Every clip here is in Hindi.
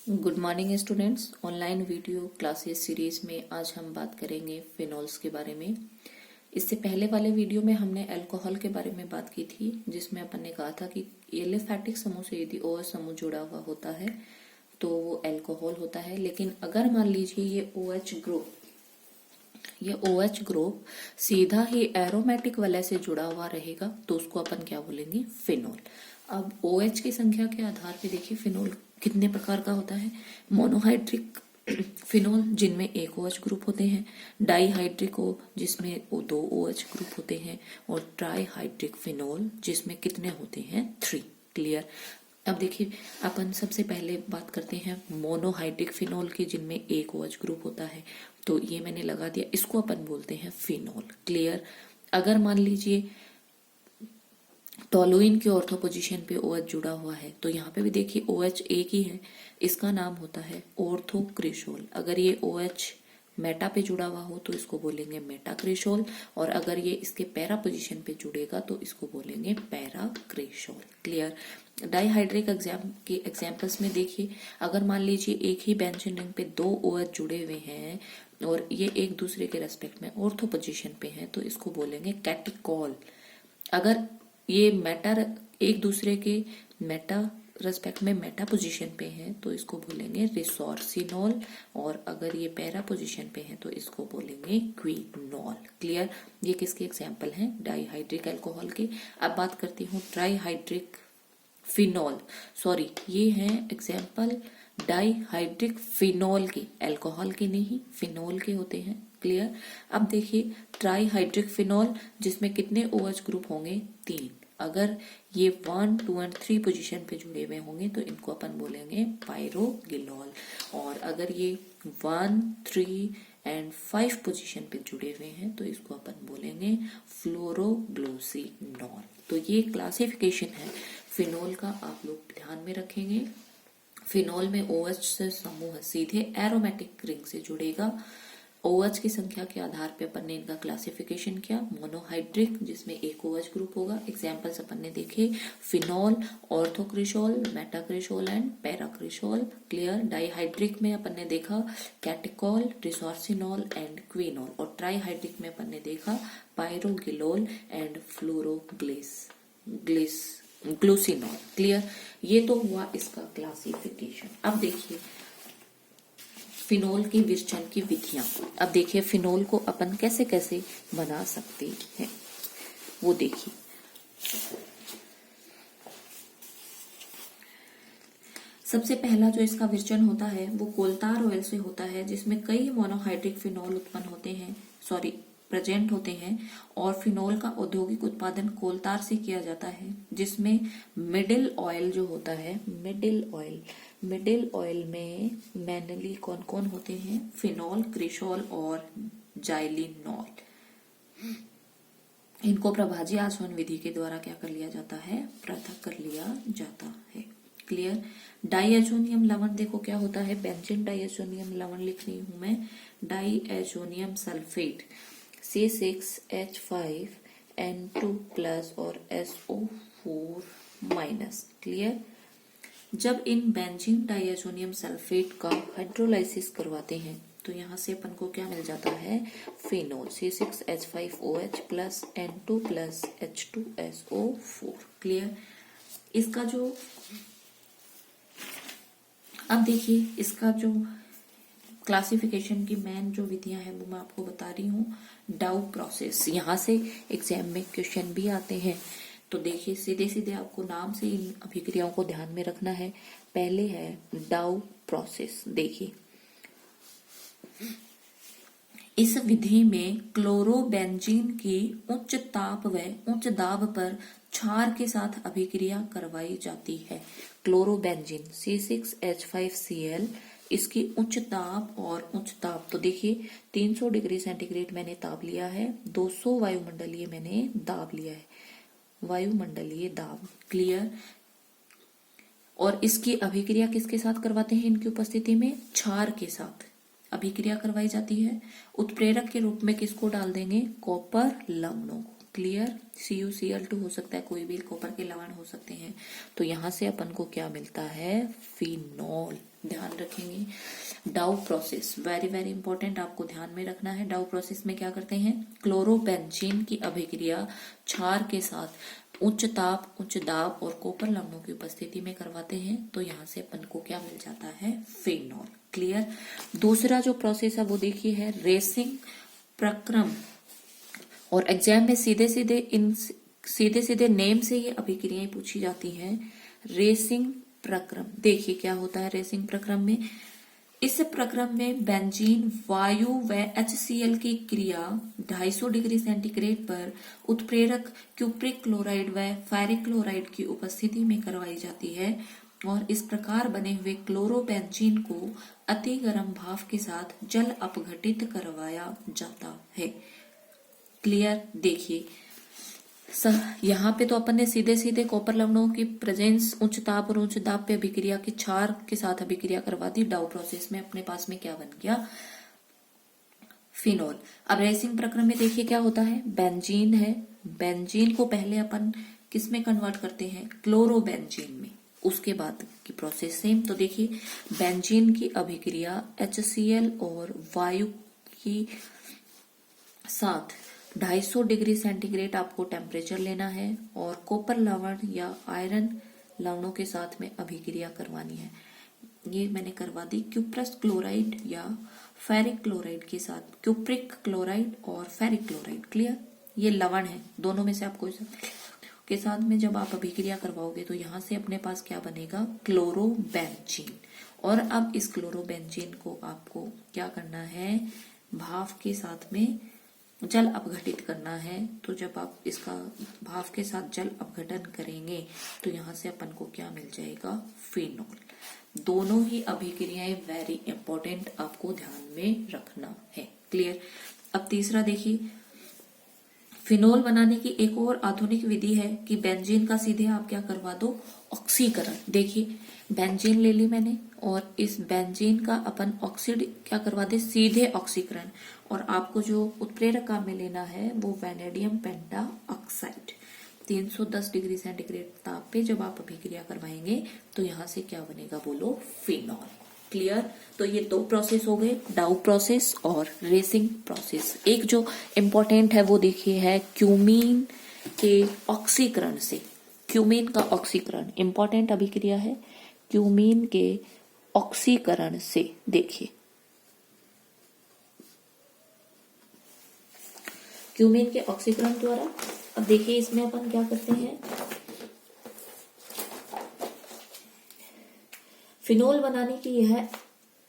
Good morning students. Online video classes series में आज हम बात करेंगे फिनोल्स के बारे में। इससे पहले वाले वीडियो में हमने अल्कोहल के बारे में बात की थी, जिसमें अपन ने कहा था कि एलिफैटिक समूह से यदि OH समूह जुड़ा हुआ होता है तो वो अल्कोहल होता है। लेकिन अगर मान लीजिए ये OH ग्रुप सीधा ही एरोमेटिक वलय से जुड़ा हुआ रहेगा तो उसको अपन क्या बोलेंगे? फिनोल। अब OH की संख्या के आधार पे देखिए फिनोल कितने प्रकार का होता है। मोनोहाइड्रिक फिनोल जिनमें एक OH ग्रुप होते हैं, डाईहाइड्रिको जिसमें दो OH ग्रुप होते हैं, और ट्राईहाइड्रिक फिनोल जिसमें कितने होते हैं? 3। क्लियर। अब देखिए अपन सबसे पहले बात करते हैं मोनोहाइड्रिक फिनोल की, जिनमें एक OH ग्रुप होता है। तो ये मैंने लगा दिया, इसको अपन बोलते हैं फिनोल। क्लियर। अगर मान लीजिए टोलुइन के ऑर्थो पोजीशन पे OH जुड़ा हुआ है तो यहाँ पे भी देखिए OH एक ही है, इसका नाम होता है ऑर्थोक्रिशोल। अगर ये OH मेटा पे जुड़ा हुआ हो तो इसको बोलेंगे मेटाक्रिशोल, और अगर ये इसके पैरा पोजीशन पे जुड़ेगा तो इसको बोलेंगे पैराक्रिशोल। क्लियर। डाईहाइड्रिक एग्जाम्पल्स में देखिए, अगर मान लीजिए एक ही बेंजीन रिंग पे दो OH जुड़े हुए हैं और ये एक दूसरे के रेस्पेक्ट में ऑर्थो पोजीशन पे हैं तो इसको बोलेंगे कैटिकॉल। अगर ये मेटा एक दूसरे के मेटा रेस्पेक्ट में मेटा पोजीशन पे है तो इसको बोलेंगे रिसोर्सिनॉल, और अगर ये पैरा पोजीशन पे है तो इसको बोलेंगे क्विनॉल। क्लियर। ये किसके एग्जाम्पल हैं? डाईहाइड्रिक अल्कोहल के। अब बात करती हूँ ट्राईहाइड्रिक फिनॉल, सॉरी ये है एग्जाम्पल डाईहाइड्रिक फिनॉल के, अल्कोहल के नहीं, फिनॉल के होते हैं। क्लियर। अब देखिए ट्राईहाइड्रिक फिनॉल जिसमें कितने OH ग्रुप होंगे? 3। अगर ये 1, 2 और 3 पोजीशन पे जुड़े हुए होंगे तो इनको अपन बोलेंगे पायरोगिनॉल, और अगर ये 1, 3 और 5 पोजीशन पे जुड़े हुए हैं तो इसको अपन बोलेंगे फ्लोरोग्लोसिनॉल। तो ये क्लासिफिकेशन है फिनॉल का, आप लोग ध्यान में रखेंगे। फिनॉल में OH से समूह सीधे एरोमेटिक रिंग से जुड़ेगा। OH की संख्या के आधार पे अपन ने इनका क्लासिफिकेशन किया। मोनोहाइड्रिक जिसमें एक OH ग्रुप होगा, एग्जाम्पल्स अपन ने देखे फिनॉल, ऑर्थोक्रिशोल, मेटाक्रिशोल एंड पैराक्रिशोल। क्लियर। डाईहाइड्रिक में अपन ने देखा कैटिकॉल, रिसोर्सिनॉल एंड क्विनॉल, और ट्राईहाइड्रिक में अपन ने देखा पायरोगिलोल एंड ग्लूसिनॉल। क्लियर। ये तो हुआ इसका क्लासिफिकेशन। अब देखिए फिनोल की विरचन की विधियां। अब देखिए फिनोल को अपन कैसे कैसे बना सकते हैं वो देखिए। सबसे पहला जो इसका विरचन होता है वो कोलतार ऑयल से होता है, जिसमें कई मोनोहाइड्रिक फिनोल उत्पन्न होते हैं, प्रेजेंट होते हैं, और फिनोल का औद्योगिक उत्पादन कोलतार से किया जाता है, जिसमें मिडिल ऑयल जो होता है, मिडिल ऑयल में मेनली कौन कौन होते हैं? फिनोल, क्रिशोल और जाइलिनॉल। इनको प्रभाजी आसवन विधि के द्वारा क्या कर लिया जाता है? पृथक कर लिया जाता है। क्लियर। डाईएजोनियम लवण देखो क्या होता है, बेंजीन डाईएजोनियम लवण लिख रही हूं मैं, डाईएजोनियम सल्फेट C6H5N2+ और SO4-। क्लियर। जब इन बेंजीन डाईएजोनियम सल्फेट का हाइड्रोलाइसिस करवाते हैं तो यहाँ से अपन को क्या मिल जाता है? Phenol C6H5OH+ N2+ H2SO4। Clear. इसका जो अब देखिए इसका जो क्लासिफिकेशन की मेन जो विधियां हैं वो मैं आपको बता रही हूँ। डाउ प्रोसेस, यहाँ से एग्जाम में क्वेश्चन भी आते हैं, तो देखिए सीधे सीधे आपको नाम से इन अभिक्रियाओं को ध्यान में रखना है। पहले है डाउ प्रोसेस। देखिए इस विधि में क्लोरोबेंजीन की उच्च ताप व उच्च दाब पर क्षार के साथ अभिक्रिया करवाई जाती है। क्लोरोबेंजीन C6H5Cl, इसकी उच्च ताप और उच्च ताप तो देखिए 300 डिग्री सेंटीग्रेड मैंने ताप लिया है, 200 वायुमंडलीय मैंने दाब लिया है, वायुमंडलीय दाब। क्लियर। और इसकी अभिक्रिया किसके साथ करवाते हैं? इनकी उपस्थिति में क्षार के साथ अभिक्रिया करवाई जाती है। उत्प्रेरक के रूप में किसको डाल देंगे? कॉपर लवणों को। क्लियर, CuCl2 हो सकता है, कोई भी कॉपर के लवण हो सकते हैं। तो यहाँ से अपन को क्या मिलता है, फिनॉल। ध्यान रखेंगे। डाउ प्रोसेस वेरी वेरी इंपॉर्टेंट, आपको ध्यान में रखना है। डाउ प्रोसेस में क्या करते हैं, क्लोरोबेंजीन की अभिक्रिया क्षार के साथ उच्च ताप, उच्च दाब और कॉपर लवणों की उपस्थिति में करवाते हैं। तो यहाँ से अपन को क्या मिल जाता है, फिनॉल। क्लियर। दूसरा जो प्रोसेस है वो देखिए है रेसिंग प्रक्रम, और एग्जाम में सीधे सीधे नेम से ये अभिक्रियाएं पूछी जाती हैं। रेसिंग प्रक्रम, देखिए क्या होता है रेसिंग प्रक्रम में। इस प्रक्रम में बेंजीन वायु व HCl की क्रिया 250 डिग्री सेंटीग्रेड पर उत्प्रेरक क्यूप्रिक क्लोराइड व फेरिक क्लोराइड की उपस्थिति में करवाई जाती है, और इस प्रकार बने हुए क्लोरोबेंजीन को अति गर्म भाप के साथ जल अपघटित करवाया जाता है। क्लियर। देखिए यहाँ पे तो अपन ने सीधे सीधे कॉपर लवणों की प्रेजेंस उच्च ताप और उच्च दाब पे अभिक्रिया की क्षार के साथ अभिक्रिया करवा दी। डाउ प्रोसेस में अपने पास में क्या बन गया, फिनॉल। अब रेसिंग प्रक्रम में देखिए क्या होता है, बेंजीन है, बेंजीन को पहले अपन किस में कन्वर्ट करते हैं, क्लोरोबेंजीन में, उसके बाद की प्रोसेस सेम। तो देखिए बेंजीन की अभिक्रिया HCl और वायु की साथ 250 डिग्री सेंटीग्रेड आपको टेम्परेचर लेना है, और कॉपर लवण या आयरन लवणों के साथ में अभिक्रिया करवानी है। ये मैंने करवा दी क्यूप्रस क्लोराइड या फेरिक क्लोराइड के साथ, क्यूप्रिक क्लोराइड और फेरिक क्लोराइड। क्लियर। ये लवण है, दोनों में से आपको के साथ में जब आप अभिक्रिया करवाओगे तो यहाँ से अपने पास क्या बनेगा, क्लोरोबेंजीन। और अब इस क्लोरोबेंजीन को आपको क्या करना है, भाप के साथ में जल अपघटित करना है। तो जब आप इसका भाप के साथ जल अपघटन करेंगे तो यहाँ से अपन को क्या मिल जाएगा, फिनॉल। दोनों ही अभिक्रियाएं वेरी इंपॉर्टेंट, आपको ध्यान में रखना है। क्लियर। अब तीसरा देखिए, फिनॉल बनाने की एक और आधुनिक विधि है कि बेंजीन का सीधे आप क्या करवा दो, ऑक्सीकरण। देखिए बेंजीन ले ली मैंने, और इस बेंजीन का अपन ऑक्सीड क्या करवा दे, सीधे ऑक्सीकरण। और आपको जो उत्प्रेरक काम में लेना है वो वैनेडियम पेंटा ऑक्साइड। 310 डिग्री सेंटीग्रेड ताप पे जब आप अभिक्रिया करवाएंगे तो यहाँ से क्या बनेगा, बोलो, फिनॉल। क्लियर। तो ये दो प्रोसेस हो गए, डाउ प्रोसेस और रेसिंग प्रोसेस। एक जो इम्पोर्टेंट है वो देखिए है क्यूमीन के ऑक्सीकरण से। क्यूमीन का ऑक्सीकरण इंपॉर्टेंट अभिक्रिया है, क्यूमीन के ऑक्सीकरण से। देखिए क्यूमीन के ऑक्सीकरण द्वारा, अब देखिए इसमें अपन क्या करते हैं, फिनॉल बनाने की यह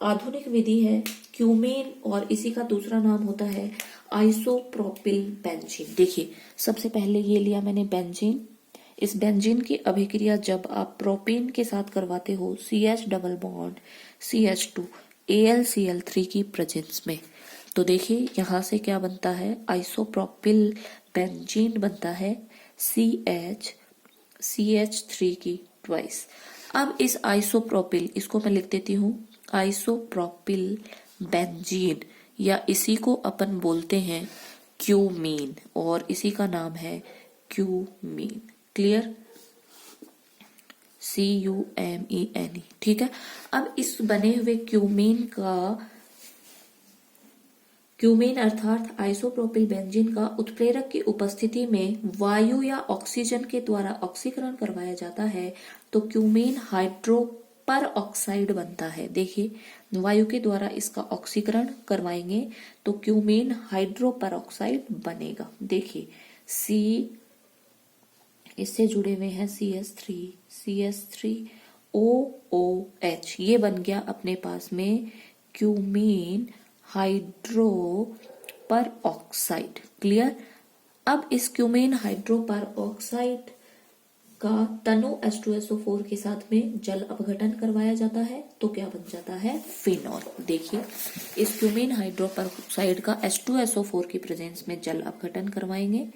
आधुनिक विधि है क्यूमीन, और इसी का दूसरा नाम होता है आइसोप्रोपिल बेंजीन। देखिए सबसे पहले ये लिया मैंने बेंजीन। इस बेंजीन की अभिक्रिया जब आप प्रोपेन के साथ करवाते हो, CH double bond CH2 AlCl3 की प्रेजेंस में, तो देखिए यहां से क्या बनता है, आइसोप्रोपिल बेंजीन बनता है CH3 की ट्वाइस। अब इस आइसोप्रोपिल, इसको मैं लिख देती हूं आइसोप्रोपिल बेंजीन, या इसी को अपन बोलते हैं क्यूमीन, और इसी का नाम है क्यूमीन। क्लियर। CUMENE। ठीक है। अब इस बने हुए क्यूमीन अर्थात आइसोप्रोपिल बेंजीन का उत्प्रेरक की उपस्थिति में वायु या ऑक्सीजन के द्वारा ऑक्सीकरण करवाया जाता है तो क्यूमीन हाइड्रोपर ऑक्साइड बनता है। देखिए वायु के द्वारा इसका ऑक्सीकरण करवाएंगे तो क्यूमीन हाइड्रोपर ऑक्साइड बनेगा। देखिए C इससे जुड़े हुए हैं CH3OOH, ये बन गया अपने पास में क्यूमीन हाइड्रोपर ऑक्साइड। क्लियर। अब इस क्यूमीन हाइड्रोपर ऑक्साइड का तनु H2SO4 के साथ में जल अपघटन करवाया जाता है तो क्या बन जाता है, फिनॉल। देखिए इस क्यूमीन हाइड्रोपर ऑक्साइड का H2SO4 की प्रेजेंस में जल अपघटन करवाएंगे।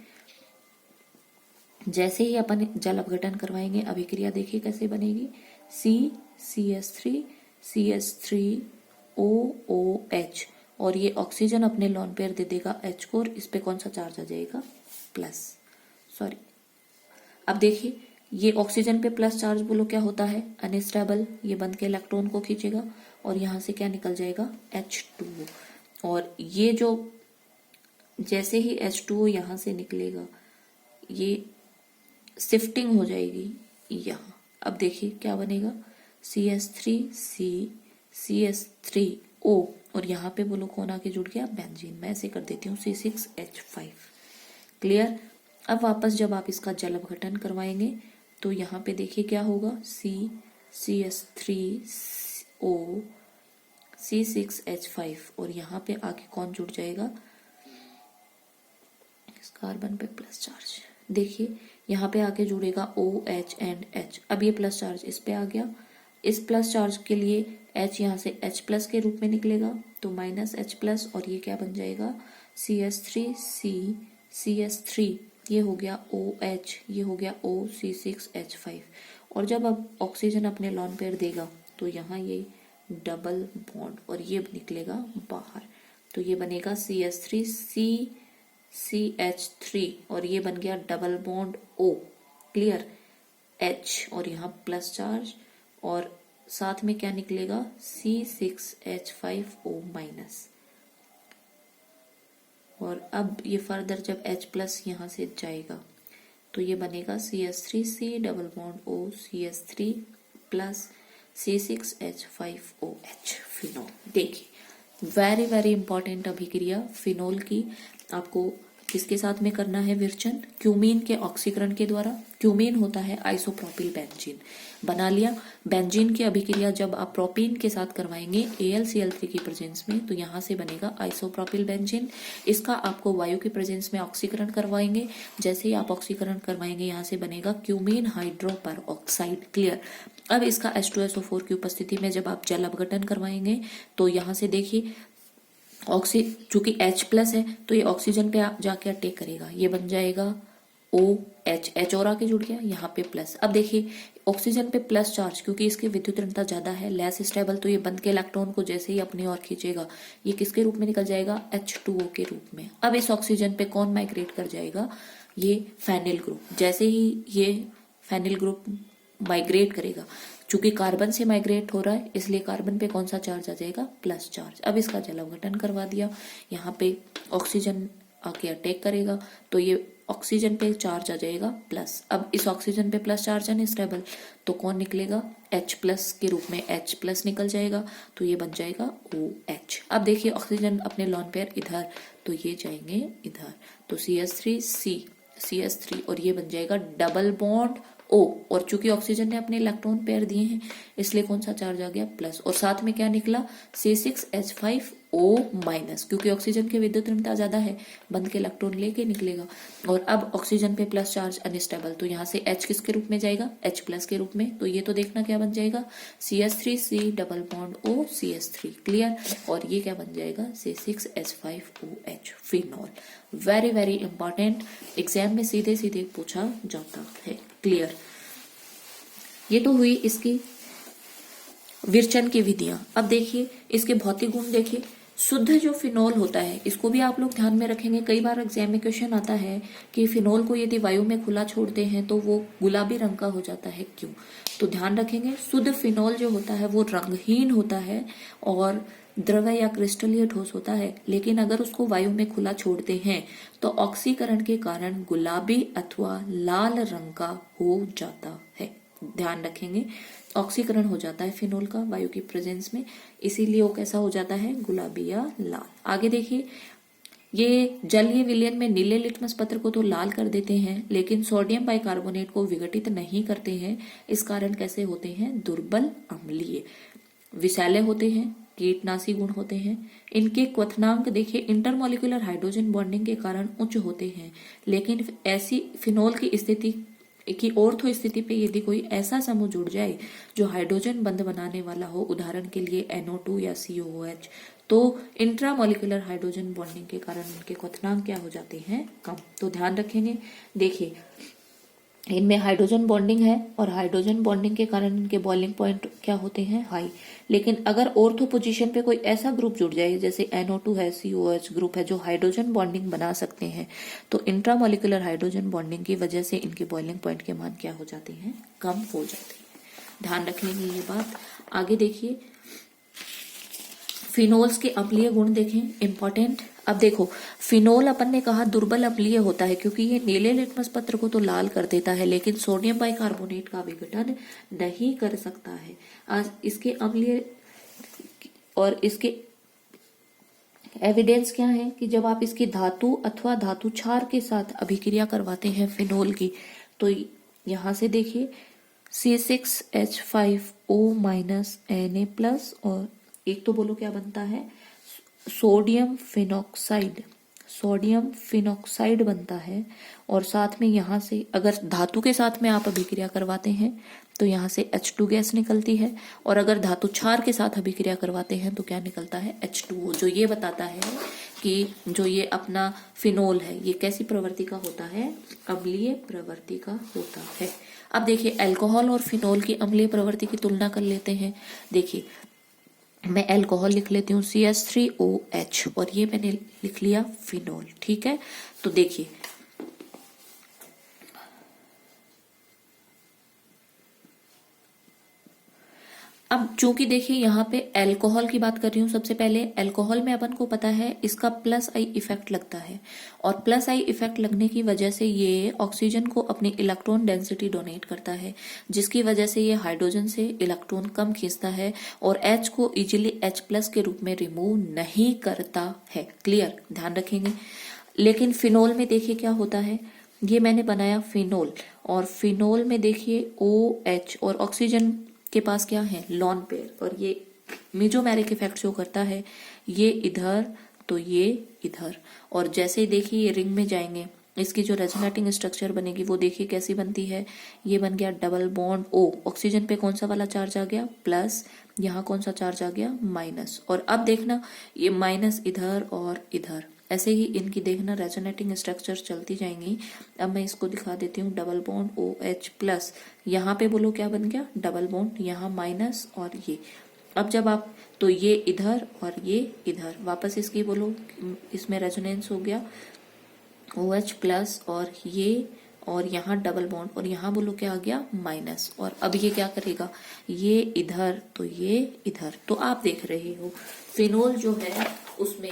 जैसे ही अपन जल अपघटन करवाएंगे अभिक्रिया देखिए कैसे बनेगी, CH3OOH, और ये ऑक्सीजन अपने लोन पेयर दे देगा H को, और इस पे कौन सा चार्ज आ जाएगा, प्लस। सॉरी, अब देखिए ये ऑक्सीजन पे प्लस चार्ज बोलो क्या होता है, अनस्टेबल, ये बंध के इलेक्ट्रॉन को खींचेगा और यहां से क्या निकल जाएगा H2O। और ये जो जैसे ही H2O यहां से निकलेगा ये शिफ्टिंग हो जाएगी यहां। अब देखिए क्या बनेगा, CH3C CH3O और यहाँ पे बोलो कौन आके जुड़ गया, बेंजीन। मैं ऐसे कर देती हूँ C6H5। क्लियर। अब वापस जब आप इसका जल अपघटन करवाएंगे तो यहाँ पे देखिए क्या होगा, CH3O C6H5 और यहाँ पे आके कौन जुड़ जाएगा, इस कार्बन पे प्लस चार्ज। देखिए यहाँ पे आके जुड़ेगा OH एंड H। अब ये प्लस चार्ज इस पे आ गया, इस प्लस चार्ज के लिए H यहाँ से H प्लस के रूप में निकलेगा तो माइनस H प्लस और ये क्या बन जाएगा CH3C CH3, ये हो गया OH, ये हो गया O C6H5। और जब अब ऑक्सीजन अपने लॉन पेयर देगा तो यहाँ ये डबल बॉन्ड और ये निकलेगा बाहर, तो ये बनेगा CH3C CH3 और ये बन गया double bond O। Clear. H और यहाँ प्लस चार्ज और साथ में क्या निकलेगा C6H5O माइनस। और अब ये फर्दर जब H प्लस यहाँ से जाएगा तो ये बनेगा CH3C double bond O CH3 plus C6H5OH phenol. देखिए वेरी वेरी इंपॉर्टेंट अभिक्रिया फिनोल की आपको किसके साथ में करना है विरचन, क्यूमीन के ऑक्सीकरण के द्वारा। क्यूमीन होता है आइसोप्रोपिल बेंजीन, बना लिया। बेंजीन की अभिक्रिया जब आप प्रोपीन के साथ करवाएंगे AlCl3 की प्रेजेंस में तो यहाँ से बनेगा आइसोप्रोपिल बेंजीन। इसका आपको वायु की प्रेजेंस में ऑक्सीकरण करवाएंगे, जैसे ही आप ऑक्सीकरण करवाएंगे यहाँ से बनेगा क्यूमीन हाइड्रोपर ऑक्साइड। क्लियर। अब इसका H2SO4 की उपस्थिति में जब आप जल अपघटन करवाएंगे तो यहाँ से देखिए चूंकि H प्लस है तो ये ऑक्सीजन पे जाके अटैक करेगा, ये बन जाएगा OH, H और आके जुड़ गया यहाँ पे प्लस। अब देखिए ऑक्सीजन पे प्लस चार्ज क्योंकि इसकी विद्युत ऋणता ज्यादा है, लेस स्टेबल, तो ये बंध के इलेक्ट्रॉन को जैसे ही अपनी ओर खींचेगा ये किसके रूप में निकल जाएगा, H2O के रूप में। अब इस ऑक्सीजन पे कौन माइग्रेट कर जाएगा, ये फेनिल ग्रुप। जैसे ही ये फेनिल ग्रुप माइग्रेट करेगा, चूंकि कार्बन से माइग्रेट हो रहा है इसलिए कार्बन पे कौन सा चार्ज आ जाएगा, प्लस चार्ज। अब इसका जल अपघटन करवा दिया, यहाँ पे ऑक्सीजन आके अटैक करेगा तो ये ऑक्सीजन पे चार्ज आ जाएगा प्लस। अब इस ऑक्सीजन पे प्लस चार्ज है अनस्टेबल तो कौन निकलेगा, H प्लस के रूप में H प्लस निकल जाएगा तो ये बन जाएगा OH। अब देखिए ऑक्सीजन अपने लॉन पेयर इधर तो ये जाएंगे इधर, तो CH3C और ये बन जाएगा डबल बॉन्ड O। और चूंकि ऑक्सीजन ने अपने इलेक्ट्रॉन पेयर दिए हैं इसलिए कौन सा चार्ज आ गया, प्लस। और साथ में क्या निकला C6H5O माइनस, क्योंकि ऑक्सीजन की विद्युत ऋणता ज्यादा है, बंध के इलेक्ट्रॉन लेके निकलेगा। और अब ऑक्सीजन पे प्लस चार्ज अनस्टेबल तो यहाँ से H किसके रूप में जाएगा, H प्लस के रूप में। तो ये तो देखना क्या बन जाएगा CH3C double bond O CH3। Clear. और ये क्या बन जाएगा C6H5OH phenol. Very very important, exam में सीधे सीधे पूछा जाता है। क्लियर। ये तो हुई इसकी विरचन की विधियां। अब देखिए इसके भौतिक गुण देखिए। शुद्ध जो फिनोल होता है इसको भी आप लोग ध्यान में रखेंगे, कई बार एग्जाम में क्वेश्चन आता है कि फिनोल को यदि वायु में खुला छोड़ते हैं तो वो गुलाबी रंग का हो जाता है, क्यों। तो ध्यान रखेंगे शुद्ध फिनोल जो होता है वो रंगहीन होता है और द्रव या क्रिस्टलीय ठोस होता है, लेकिन अगर उसको वायु में खुला छोड़ते हैं तो ऑक्सीकरण के कारण गुलाबी अथवा लाल रंग का हो जाता है। ध्यान रखेंगे ऑक्सीकरण हो जाता है फिनोल का वायु की प्रेजेंस में, इसीलिए वो कैसा हो जाता है, गुलाबी या लाल। आगे देखिए ये जलीय विलयन में नीले लिटमस पत्र को तो लाल कर देते हैं लेकिन सोडियम बाइकार्बोनेट को विघटित नहीं करते हैं। इस कारण कैसे होते हैं, दुर्बल अम्लीय, विषैले होते हैं, कीटनाशी गुण होते हैं। इनके क्वथनांक देखिए इंटरमोलिकुलर हाइड्रोजन बॉन्डिंग के कारण उच्च होते हैं, लेकिन ऐसी फिनोल की स्थिति की ऑर्थो स्थिति पे यदि कोई ऐसा समूह जुड़ जाए जो हाइड्रोजन बंध बनाने वाला हो, उदाहरण के लिए NO2 या COOH, तो इंट्रामोलिकुलर हाइड्रोजन बॉन्डिंग के कारण उनके क्वथनांक क्या हो जाते हैं, कम। तो ध्यान रखेंगे। देखिए इनमें हाइड्रोजन बॉन्डिंग है और हाइड्रोजन बॉन्डिंग के कारण इनके बॉइलिंग पॉइंट क्या होते हैं, हाई। लेकिन अगर ऑर्थो पोजीशन पे कोई ऐसा ग्रुप जुड़ जाए जैसे NO2 है, COH ग्रुप है जो हाइड्रोजन बॉन्डिंग बना सकते हैं, तो इंट्रामोलिकुलर हाइड्रोजन बॉन्डिंग की वजह से इनके बॉइलिंग पॉइंट के मान क्या हो जाते हैं, कम हो जाते हैं। ध्यान रखेंगे ये बात। आगे देखिए, फिनोल्स के अम्लीय गुण देखें, इंपॉर्टेंट। अब देखो, फिनोल अपन ने कहा दुर्बल अम्लीय होता है क्योंकि ये नीले लिटमस पत्र को तो लाल कर देता है, लेकिन सोडियम बाइकार्बोनेट का विघटन नहीं कर सकता है। आज इसके अम्लीय और इसके एविडेंस क्या है कि जब आप इसकी धातु अथवा धातु क्षार के साथ अभिक्रिया करवाते हैं फिनोल की, तो यहां से देखिए C6H5O Na+, और एक तो बोलो क्या बनता है, सोडियम फिनॉक्साइड बनता है। और साथ में यहाँ से अगर धातु के साथ में आप अभिक्रिया करवाते हैं तो यहाँ से H2 गैस निकलती है, और अगर धातु क्षार के साथ अभिक्रिया करवाते हैं तो क्या निकलता है, H2O, जो ये बताता है कि जो ये अपना फिनोल है ये कैसी प्रवृत्ति का होता है, अम्लीय प्रवृत्ति का होता है। अब देखिए, अल्कोहल और फिनोल की अम्लीय प्रवृत्ति की तुलना कर लेते हैं। देखिए, मैं अल्कोहल लिख लेती हूँ CH3OH, और ये मैंने लिख लिया फिनोल, ठीक है। तो देखिए, अब चूंकि देखिए यहाँ पे अल्कोहल की बात कर रही हूँ, सबसे पहले अल्कोहल में अपन को पता है इसका प्लस आई इफेक्ट लगता है, और प्लस आई इफेक्ट लगने की वजह से ये ऑक्सीजन को अपनी इलेक्ट्रॉन डेंसिटी डोनेट करता है, जिसकी वजह से ये हाइड्रोजन से इलेक्ट्रॉन कम खींचता है और H को इजीली H+ के रूप में रिमूव नहीं करता है। क्लियर, ध्यान रखेंगे। लेकिन फिनोल में देखिए क्या होता है, ये मैंने बनाया फिनोल, और फिनोल में देखिए OH और ऑक्सीजन के पास क्या है, लॉन पेयर, और ये मेजोमेरिक इफेक्ट शो करता है, ये इधर तो ये इधर। और जैसे ही देखिए ये रिंग में जाएंगे, इसकी जो रेजोनेटिंग स्ट्रक्चर बनेगी वो देखिए कैसी बनती है, ये बन गया डबल बॉन्ड O। ऑक्सीजन पे कौन सा वाला चार्ज आ गया, प्लस, यहाँ कौन सा चार्ज आ गया, माइनस। और अब देखना ये माइनस इधर और इधर, ऐसे ही इनकी देखना रेजोनेटिंग स्ट्रक्चर चलती जाएंगी। अब मैं इसको दिखा देती हूँ, डबल बॉन्ड OH+, यहाँ पे बोलो क्या बन गया, डबल बॉन्ड, यहाँ माइनस और ये। अब जब आप, तो ये इधर और ये इधर, वापस इसकी बोलो, इसमें रेजोनेंस हो गया OH+, और यहाँ डबल बॉन्ड, और यहाँ बोलो क्या आ गया, माइनस। और अब ये क्या करेगा, ये इधर तो ये इधर। तो आप देख रहे हो फिनोल जो है उसमें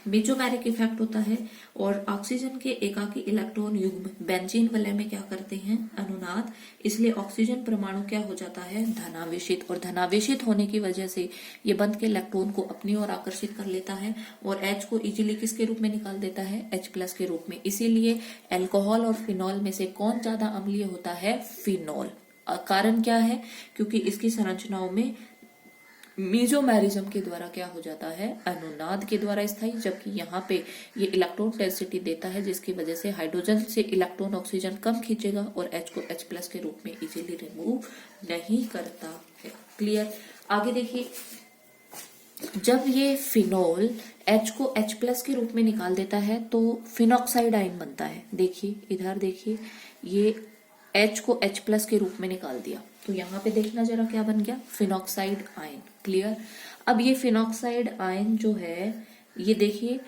मेजोमेरिक इफेक्ट होता है, और ऑक्सीजन के एकाकी इलेक्ट्रॉन युग्म बेंजीन वलय में क्या करते हैं, अनुनाद। इसलिए ऑक्सीजन परमाणु क्या हो जाता है, धनावेशित, और धनावेशित होने की वजह से ये बंद के इलेक्ट्रॉन को अपनी ओर आकर्षित कर लेता है और H को इजीली किसके रूप में निकाल देता है, H+ के रूप में। इसीलिए अल्कोहल और फिनोल में से कौन ज्यादा अम्लीय होता है, फिनोल। कारण क्या है, क्योंकि इसकी संरचनाओं में मेजोमेरिज्म के द्वारा क्या हो जाता है, अनुनाद के द्वारा स्थायी, जबकि यहाँ पे ये इलेक्ट्रॉन डेंसिटी देता है, जिसकी वजह से हाइड्रोजन से इलेक्ट्रॉन ऑक्सीजन कम खींचेगा और H को H+ के रूप में इजीली रिमूव नहीं करता है। क्लियर। आगे देखिए, जब ये फिनोल H को H+ के रूप में निकाल देता है तो फिनॉक्साइड आयन बनता है। देखिए इधर देखिए, ये H को H+ के रूप में निकाल दिया, तो यहाँ पे देखना जरा क्या बन गया, फिनॉक्साइड आयन। क्लियर। अब ये फिनॉक्साइड आयन जो है, ये देखिए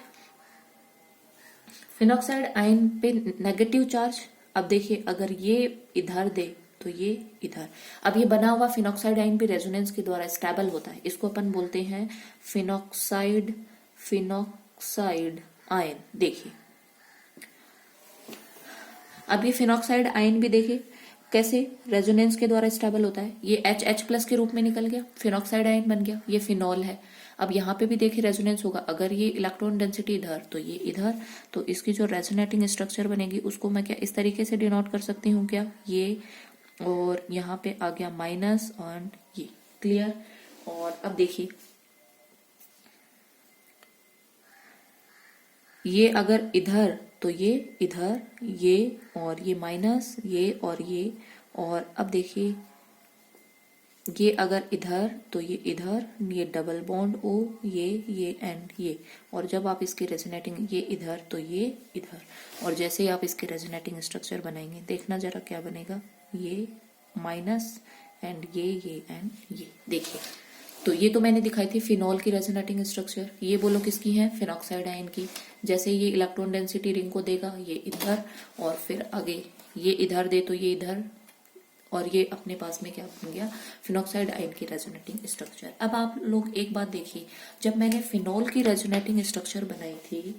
फिनॉक्साइड आयन पे नेगेटिव चार्ज। अब देखिए अगर ये इधर दे तो ये इधर। अब ये बना हुआ फिनॉक्साइड आयन भी रेजोनेंस के द्वारा स्टेबल होता है, इसको अपन बोलते हैं फिनॉक्साइड आयन। देखिए अब ये फिनॉक्साइड आयन भी देखिए कैसे रेजोनेंस के द्वारा स्टेबल होता है, ये H+ के रूप में निकल गया, फिनॉक्साइड आयन बन गया, ये फिनॉल है। अब यहाँ पे भी देखिए रेजोनेंस होगा, अगर ये इलेक्ट्रॉन डेंसिटी इधर तो ये इधर, तो इसकी जो रेजोनेटिंग स्ट्रक्चर बनेगी उसको मैं क्या इस तरीके से डिनोट कर सकती हूँ, क्या ये, और यहाँ पे आ गया माइनस और ये। क्लियर। और अब देखिए ये अगर इधर तो ये इधर, ये और ये माइनस, ये और ये, और अब देखिए ये अगर इधर तो ये इधर, ये डबल बॉन्ड O, ये एंड ये, और जब आप इसकी रेजोनेटिंग ये इधर तो ये इधर, और जैसे ही आप इसके रेजोनेटिंग स्ट्रक्चर बनाएंगे देखना जरा क्या बनेगा, ये माइनस एंड ये एंड ये। देखिए तो ये तो मैंने दिखाई थी फिनॉल की रेजोनेटिंग स्ट्रक्चर, ये बोलो किसकी है, फिनॉक्साइड आयन की। जैसे ये इलेक्ट्रॉन डेंसिटी रिंग को देगा, ये इधर, और फिर आगे ये इधर दे तो ये इधर, और ये अपने पास में क्या बन गया, फिनॉक्साइड आयन की रेजोनेटिंग स्ट्रक्चर। अब आप लोग एक बात देखिए, जब मैंने फिनॉल की रेजोनेटिंग स्ट्रक्चर बनाई थी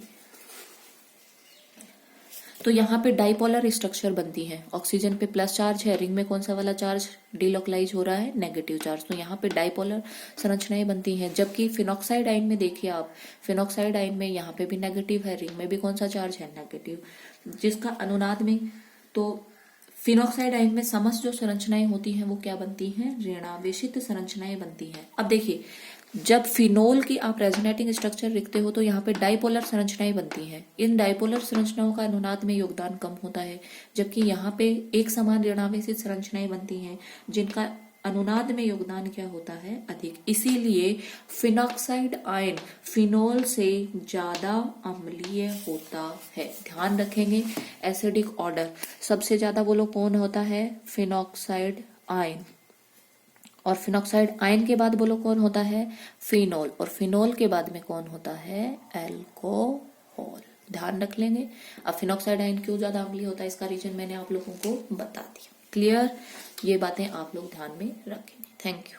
तो यहाँ पे डाइपोलर स्ट्रक्चर बनती है, ऑक्सीजन पे प्लस चार्ज है, रिंग में कौन सा वाला चार्ज डिलोकलाइज हो रहा है, नेगेटिव चार्ज, तो यहाँ पे डाइपोलर संरचनाएं बनती हैं। जबकि फिनॉक्साइड आयन में देखिए आप, फिनॉक्साइड आयन में यहाँ पे भी नेगेटिव है, रिंग में भी कौन सा चार्ज है, नेगेटिव, जिसका अनुनाद में तो फिनॉक्साइड आयन में समस्त जो संरचनाएं होती हैं वो क्या बनती हैं, ऋणावेशित संरचनाएं बनती हैं। अब देखिए जब फिनोल की आप रेजोनेटिंग स्ट्रक्चर लिखते हो तो यहाँ पे डाइपोलर संरचनाएं बनती हैं। इन डाइपोलर संरचनाओं का अनुनाद में योगदान कम होता है, जबकि यहाँ पे एक समान ऋणावेशित संरचनाएं बनती हैं जिनका अनुनाद में योगदान क्या होता है, अधिक। इसीलिए फिनॉक्साइड आयन फिनोल से ज्यादा अम्लीय होता है। ध्यान रखेंगे एसिडिक ऑर्डर, सबसे ज्यादा बोलो कौन होता है, फिनॉक्साइड आयन, और फिनॉक्साइड आयन के बाद बोलो कौन होता है, फिनोल, और फिनोल के बाद में कौन होता है, एल्कोहल। ध्यान रख लेंगे। अब फिनॉक्साइड आयन क्यों ज्यादा अम्लीय होता है, इसका रीजन मैंने आप लोगों को बता दिया। क्लियर, ये बातें आप लोग ध्यान में रखेंगे। Thank you.